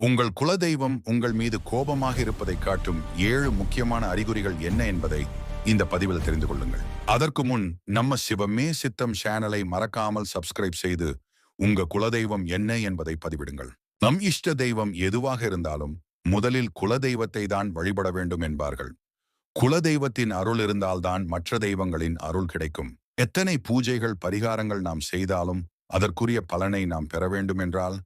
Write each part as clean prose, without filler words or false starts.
உங்கள் குலதெய்வம் உங்கள் மீது கோபமாக இருப்பதை காட்டும் 7 முக்கியமான அறிகுறிகள் என்ன என்பதை இந்த பதிவில் தெரிந்து கொள்ளுங்கள். அதற்கு முன் நம்ம சிவமே சித்தம் சேனலை மறக்காமல் சப்ஸ்கிரைப் செய்து உங்க குலதெய்வம் என்ன என்பதை பதிவிடுங்கள். நம் இஷ்ட தெய்வம் எதுவாக இருந்தாலும் முதலில் குலதெய்வத்தை தான் வழிபட வேண்டும் என்பார்கள். குலதெய்வத்தின் அருள் இருந்தால்தான் மற்ற தெய்வங்களின் அருள் கிடைக்கும். எத்தனை பூஜைகள் பரிகாரங்கள் நாம் செய்தாலும் அதற்குரிய பலனை நாம் பெற வேண்டும் என்றால்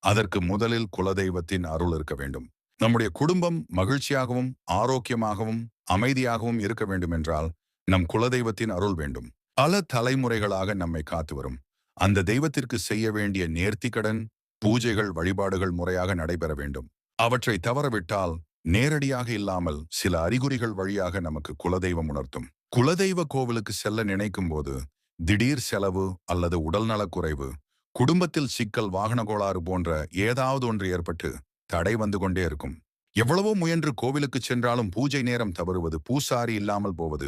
அதற்கு முதலில் குலதெய்வத்தின் அருள் இருக்க வேண்டும். நம்முடைய குடும்பம் மகிழ்ச்சியாகவும் ஆரோக்கியமாகவும் அமைதியாகவும் இருக்க வேண்டும் என்றால் நம் குலதெய்வத்தின் அருள் வேண்டும். பல தலைமுறைகளாக நம்மை காத்து வரும் அந்த தெய்வத்திற்கு செய்ய வேண்டிய நேர்த்திக்கடன் பூஜைகள் வழிபாடுகள் முறையாக நடைபெற வேண்டும். அவற்றை தவறவிட்டால் நேரடியாக இல்லாமல் சில அறிகுறிகள் வழியாக நமக்கு குலதெய்வம் உணர்த்தும். குலதெய்வ கோவிலுக்கு செல்ல நினைக்கும் போது திடீர் செலவு அல்லது உடல்நலக்குறைவு, குடும்பத்தில் சிக்கல், வாகன கோளாறு போன்ற ஏதாவது ஒன்று ஏற்பட்டு தடை வந்து கொண்டே இருக்கும். எவ்வளவோ முயன்று கோவிலுக்கு சென்றாலும் பூஜை நேரம் தவறுவது, பூசாரி இல்லாமல் போவது,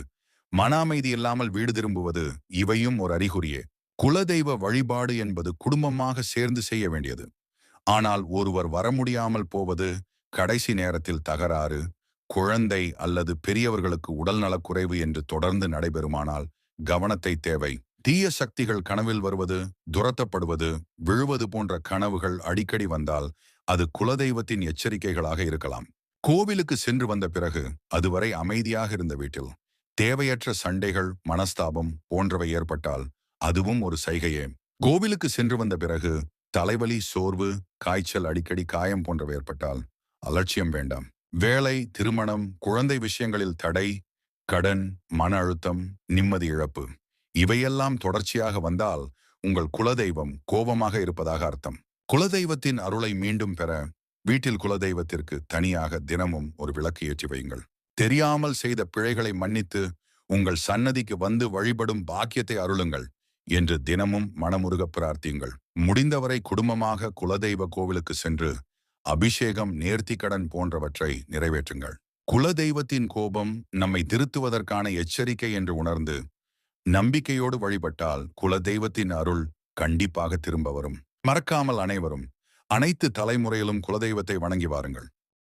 மன அமைதி இல்லாமல் வீடு திரும்புவது இவையும் ஒரு அறிகுறியே. குலதெய்வ வழிபாடு என்பது குடும்பமாக சேர்ந்து செய்ய வேண்டியது. ஆனால் ஒருவர் வர முடியாமல் போவது, கடைசி நேரத்தில் தகராறு, குழந்தை அல்லது பெரியவர்களுக்கு உடல் நலக்குறைவு என்று தொடர்ந்து நடைபெறுமானால் கவனத்தை தேவை. தீய சக்திகள் கனவில் வருவது, துரத்தப்படுவது, விழுவது போன்ற கனவுகள் அடிக்கடி வந்தால் அது குலதெய்வத்தின் எச்சரிக்கைகளாக இருக்கலாம். கோவிலுக்கு சென்று வந்த பிறகு அதுவரை அமைதியாக இருந்த வீட்டில் தேவையற்ற சண்டைகள், மனஸ்தாபம் போன்றவை ஏற்பட்டால் அதுவும் ஒரு சைகையே. கோவிலுக்கு சென்று வந்த பிறகு தலைவலி, சோர்வு, காய்ச்சல், அடிக்கடி காயம் போன்றவை ஏற்பட்டால் அலட்சியம் வேண்டாம். வேலை, திருமணம், குழந்தை விஷயங்களில் தடை, கடன், மன அழுத்தம், நிம்மதி இழப்பு இவையெல்லாம் தொடர்ச்சியாக வந்தால் உங்கள் குலதெய்வம் கோபமாக இருப்பதாக அர்த்தம். குலதெய்வத்தின் அருளை மீண்டும் பெற வீட்டில் குலதெய்வத்திற்கு தனியாக தினமும் ஒரு விளக்கு ஏற்றி வையுங்கள். தெரியாமல் செய்த பிழைகளை மன்னித்து உங்கள் சன்னதிக்கு வந்து வழிபடும் பாக்கியத்தை அருளுங்கள் என்று தினமும் மனமுருக பிரார்த்தியுங்கள். முடிந்தவரை குடும்பமாக குலதெய்வ கோவிலுக்கு சென்று அபிஷேகம், நேர்த்திக்கடன் போன்றவற்றை நிறைவேற்றுங்கள். குலதெய்வத்தின் கோபம் நம்மை திருத்துவதற்கான எச்சரிக்கை என்று உணர்ந்து நம்பிக்கையோடு வழிபட்டால் குலதெய்வத்தின் அருள் கண்டிப்பாக திரும்ப வரும். மறக்காமல் அனைவரும் அனைத்து தலைமுறையிலும் குலதெய்வத்தை வணங்கி வாருங்கள்.